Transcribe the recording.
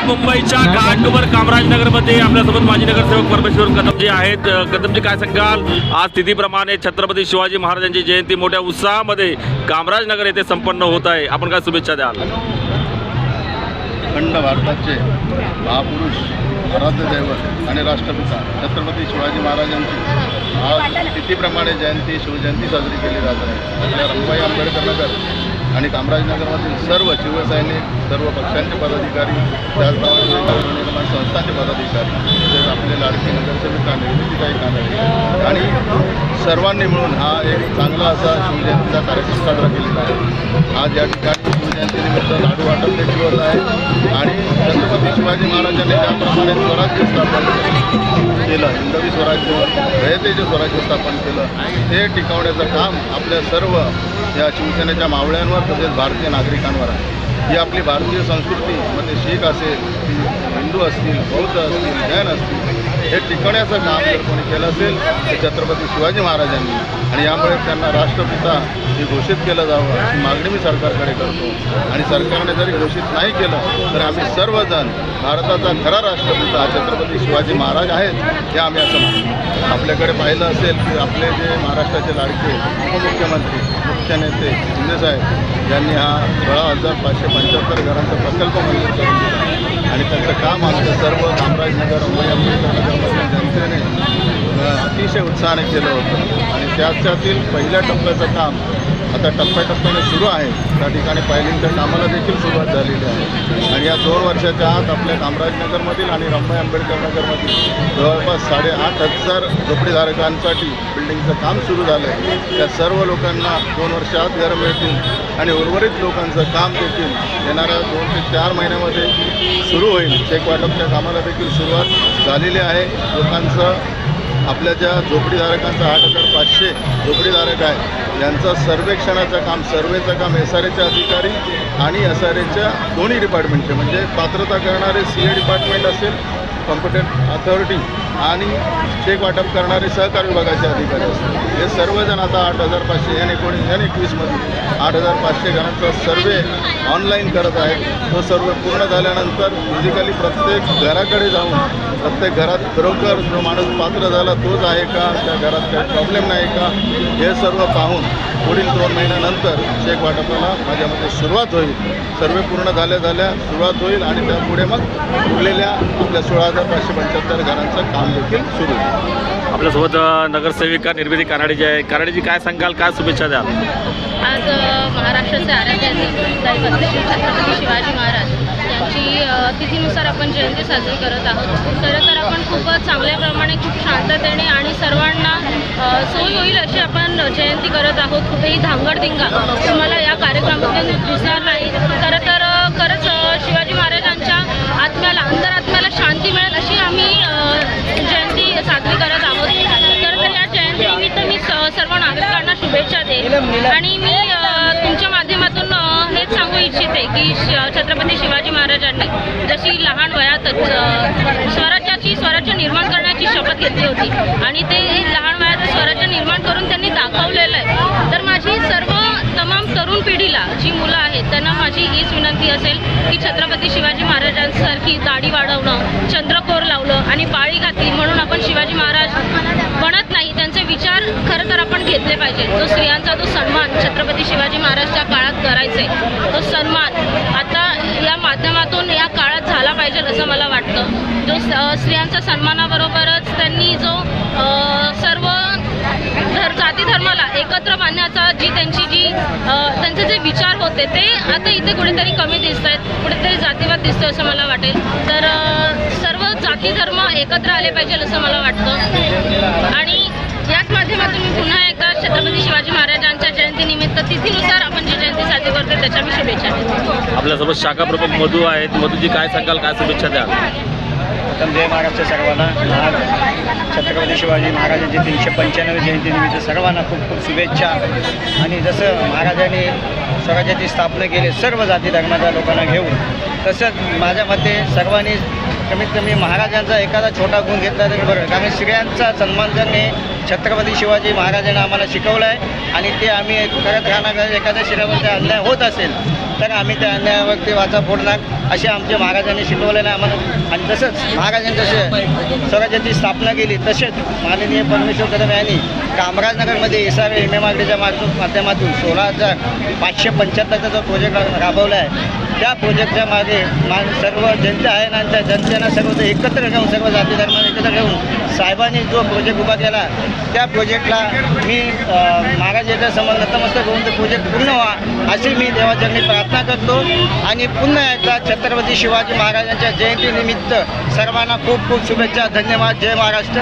मुंबईच्या घाटकोपर कामराजनगरमध्ये आपल्यासोबत माजी नगरसेवक परमेश्वर कदमजी आहेत. कदमजी, काय सांगाल? आज तिथीप्रमाणे छत्रपती शिवाजी महाराजांची जयंती मोठ्या उत्साहामध्ये कामराजनगर येथे संपन्न होत आहे. आपण काय शुभेच्छा द्याल? अखंड भारताचे महापुरुष, आराध्य दैवत आणि राष्ट्रपिता छत्रपती शिवाजी महाराजांची आज तिथीप्रमाणे जयंती, शिवजयंती साजरी केली जात आहे. आपल्या रंभाई आंबेडकर नगर आणि कामराजनगरमधील सर्व शिवसैनिक, सर्व पक्षांचे पदाधिकारी, त्याचप्रमाणे निर्माण संस्थांचे पदाधिकारी, तसेच आपले लाडके नगरसेविका निर्मितीताई कानडे आणि सर्वांनी मिळून हा एक चांगला असा शिवजयंतीचा कार्यक्रम साजरा केलेला आहे. आज या ठिकाणी शिवजयंतीनिमित्त लाडू वाटप देखील होत आहे आणि छत्रपती शिवाजी महाराजांनी ज्याप्रमाणे स्वराज्य स्थापन केलं, हिंदवी स्वराज्य, रयतेचे स्वराज्य स्थापन केलं, ते टिकवण्याचं काम आपल्या सर्व या शिवसेनेच्या मावळ्यांवर तसेच भारतीय नागरिकांवर आहे. ही आपली भारतीय संस्कृती, मग ते शीख असेल, हिंदू असतील, बौद्ध असतील, जैन असतील, हे टिकवण्याचं काम जर कोणी केलं असेल ते छत्रपती शिवाजी महाराजांनी, आणि यामुळे त्यांना राष्ट्रपिता हे घोषित केलं जावं अशी मागणी मी सरकारकडे करतो. आणि सरकारने जरी घोषित नाही केलं तर आम्ही सर्वजण भारताचा खरा राष्ट्रपिता छत्रपती शिवाजी महाराज आहेत हे आम्ही असं मानतो. आपल्याकडे पाहिलं असेल की आपले जे महाराष्ट्राचे लाडके उपमुख्यमंत्री, मुख्य नेते शिंदेसाहेब यांनी हा 16,575 घरांचा प्रकल्प मंजूर करून दिला आणि त्याचं काम आमच्या सर्व कामराजनगर, मुंबई जनतेने अतिशय उत्साहाने केलं होतं. आणि त्यातील पहिल्या टप्प्याचं काम आता टप्प्याटप्प्याने सुरू आहे. त्या ठिकाणी पायलिंगच्या कामाला देखील सुरुवात झालेली आहे. आणि या 2 वर्षाच्या आत आपल्या कामराजनगरमधील आणि रंभाई आंबेडकर नगरमधील जवळपास 8,500 झोपडीधारकांसाठी बिल्डिंगचं काम सुरू झालं आहे. त्या सर्व लोकांना 2 वर्षात घरं मिळतील आणि उर्वरित लोकांचं काम देखील येणाऱ्या 2 ते 4 महिन्यामध्ये सुरू होईल. चेक वाटपच्या कामाला देखील सुरुवात झालेली आहे. लोकांचं, आपल्या ज्या झोपडीधारकांचा 8,500 झोपडीधारक आहे यांचं सर्वेक्षणाचं काम, सर्वेचं काम SRAचे अधिकारी आणि SRAच्या दोन्ही डिपार्टमेंटचे, म्हणजे पात्रता करणारे CA डिपार्टमेंट असेल, कॉम्पिटंट अथॉरिटी, आणि चेक वाटप करणारे सहकार विभागाचे अधिकारी असतील, हे सर्वजण आता 8,500 या 21मध्ये 8,500 घरांचा सर्वे ऑनलाईन करत आहेत. तो सर्वे पूर्ण झाल्यानंतर फिजिकली प्रत्येक घराकडे जाऊन प्रत्येक घरात खरोखर जो माणूस पात्र झाला तोच आहे का, त्या घरात काही प्रॉब्लेम नाही का, हे सर्व पाहून पुढील 2 महिन्यानंतर चेक वाटपाला माझ्या मते सुरुवात होईल. सर्वे पूर्ण झाल्या सुरुवात होईल आणि त्यापुढे मग उरलेल्या आपल्या 16,575 घरांचं काम देखील सुरू होईल. आपल्यासोबत नगरसेविका निर्मिती कानडेजी आहे. कानडेजी, काय सांगाल? काय शुभेच्छा द्याल? आज महाराष्ट्राचे आराध्य दैवत छत्रपती शिवाजी महाराज यांची तिथीनुसार आपण जयंती साजरी करत आहोत. खरं तर आपण खूप चांगल्या प्रमाणे, खूप शांततेने आणि सर्वांना सोय होईल अशी आपण जयंती करत आहोत. कुठेही धांगडधिंगा तुम्हाला या कार्यक्रमामध्ये दिसणार नाही. खरंच शिवाजी महाराजांच्या आत्म्याला, अंतरात्म्याला शांती मिळेल अशी आम्ही जयंती साजरी करत आहोत. खरं तर या जयंतीनिमित्त मी सर्व नागरिकांना शुभेच्छा देईन आणि मी तुमच्या माध्यमातून हेच सांगू इच्छिते की छत्रपती शिवाजी महाराजांनी जशी लहान वयातच स्वराज्य निर्माण करण्याची शपथ घेतली होती आणि ते लहान वयात स्वराज्य निर्माण करून त्यांनी दाखवलेलं आहे. तर माझी सर्व तमाम तरुण पिढीला, जी मुलं आहेत, त्यांना माझी हीच विनंती असेल की छत्रपती शिवाजी महाराजांसारखी दाढी वाढवणं, चंद्रकोर लावलं आणि पाळी घातली म्हणून आपण शिवाजी महाराज बनत नाही. त्यांचे विचार खरं तर आपण घेतले पाहिजे. जो स्त्रियांचा जो सन्मान छत्रपती शिवाजी महाराजच्या काळात करायचे, तो सन्मान आता या माध्यमातून या काळात झाला पाहिजे असं मला वाटतं. जो स्त्रियांच्या सन्मानाबरोबरच त्यांनी जो सर्व जाती धर्माला एकत्र बांधण्याचा त्यांचे जे विचार होते ते आता इथे कुठेतरी कमी दिसत आहेत, कुठेतरी जातीवाद दिसतो असं मला वाटेल. तर सर्व जाती धर्म एकत्र आले पाहिजे असं मला वाटतं. आणि याच माध्यमातून मी पुन्हा एकदा छत्रपती शिवाजी महाराजांच्या जयंतीनिमित्त तिथीनुसार आपण जी जयंती साजरी करतो त्याच्या मी शुभेच्छा देतो. आपल्यासोबत शाखा प्रमुख मधू आहेत. मधूजी, काय सांगाल? काय शुभेच्छा द्याल? जय महाराष्ट्र सर्वांना. आज छत्रपती शिवाजी महाराजांची 395 जयंतीनिमित्त सर्वांना खूप खूप शुभेच्छा. आणि जसं महाराजांनी स्वराज्याची स्थापना केली, सर्व जाती धर्माच्या लोकांना घेऊन तसंच माझ्या मते सर्वांनी कमीत कमी महाराजांचा एखादा छोटा गुण घेतला तरी बरं, कारण स्त्रियांचा सन्मान करणे छत्रपती शिवाजी महाराजांना आम्हाला शिकवलं आहे आणि ते आम्ही करत राहणार. एखाद्या स्त्रियावरती अन्याय होत असेल तर आम्ही त्या अन्यायावरती वाचा फोडणार असे आमच्या महाराजांनी शिकवलेलं आहे आम्हाला. आणि तसंच महाराजांनी जसे स्वराज्याची स्थापना केली तसेच माननीय परमेश्वर कदम यांनी कामराजनगरमध्ये इसावे हिमेमागडीच्या माध्यमातून 16,575चा जो प्रोजेक्ट राबवला आहे त्या प्रोजेक्टच्या मागे सर्व जनता आहे ना, त्या जनतेला सर्व एकत्र घेऊन सर्व जाती धर्माने एकत्र घेऊन साहेबांनी जो प्रोजेक्ट उभा केला त्या प्रोजेक्टला मी महाराजांच्या समोर नतमस्तक होऊन ते प्रोजेक्ट पूर्ण व्हा अशी मी देवाचरणी प्रार्थना करतो. आणि पुन्हा एकदा छत्रपती शिवाजी महाराजांच्या जयंतीनिमित्त सर्वांना खूप खूप शुभेच्छा. धन्यवाद. जय महाराष्ट्र.